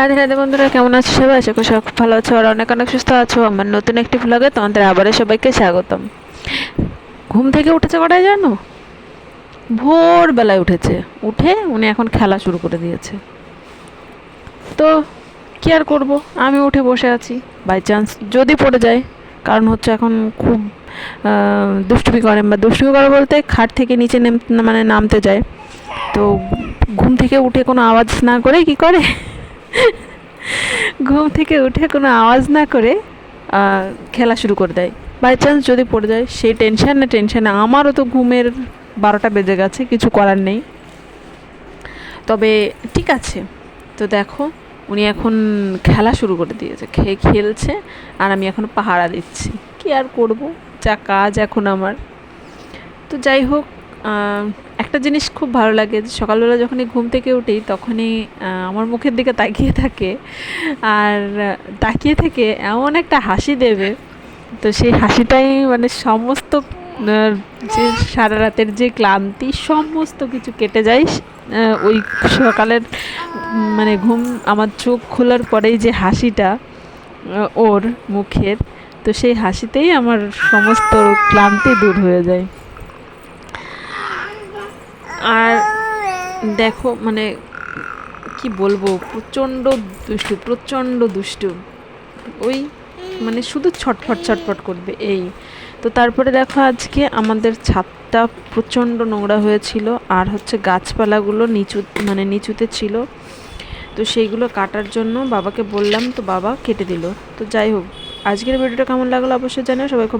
রাধে রাধে বন্ধুরা, কেমন আছো সবাই? আশা করি সব ভালো আছো আর অনেক অনেক সুস্থ আছো। আমার নতুন একটি ভ্লগে তোমাদের আবারও সবাইকে স্বাগতম। ঘুম থেকে উঠেছে কটায় জানো? ভোরবেলায় উঠেছে। উঠে উনি এখন খেলা শুরু করে দিয়েছে। তো কি আর করব, আমি উঠে বসে আছি। বাই চান্স যদি পড়ে যায়, কারণ হচ্ছে এখন খুব দুষ্টুমি করে, বা দুষ্টুমি করে বলতে খাট থেকে নিচে মানে নামতে যায়। তো ঘুম থেকে উঠে কোনো আওয়াজ না করে কি করে, ঘুম থেকে উঠে কোনো আওয়াজ না করে খেলা শুরু করে দেয়। বাই চান্স যদি পড়ে যায়, সেই টেনশানে আমারও তো ঘুমের 12টা বেজে গেছে, কিছু করার নেই। তবে ঠিক আছে। তো দেখো, উনি এখন খেলা শুরু করে দিয়েছে, খেলছে আর আমি এখন পাহারা দিচ্ছি। কি আর করব, যা কাজ এখন আমার। তো যাই হোক, একটা জিনিস খুব ভালো লাগে যে সকালবেলা যখনই ঘুম থেকে উঠি তখনই আমার মুখের দিকে তাকিয়ে থাকে, আর তাকিয়ে থেকে এমন একটা হাসি দেবে। তো সেই হাসিটাই মানে সমস্ত যে সারা রাতের যে ক্লান্তি সমস্ত কিছু কেটে যায়। ওই সকালের মানে ঘুম, আমার চোখ খোলার পরেই যে হাসিটা ওর মুখের, তো সেই হাসিতেই আমার সমস্ত ক্লান্তি দূর হয়ে যায়। আর দেখো মানে কি বলবো, প্রচণ্ড দুষ্টু। ওই মানে শুধু ছটফট করবে এই। তো তারপরে দেখো, আজকে আমাদের ছাদটা প্রচণ্ড নোংরা হয়েছিল, আর হচ্ছে গাছপালাগুলো নিচুতে ছিল। তো সেইগুলো কাটার জন্য বাবাকে বললাম, তো বাবা কেটে দিল। তো যাই হোক, আজকের ভিডিওটা কেমন লাগলো অবশ্যই জানাও। সবাই খুব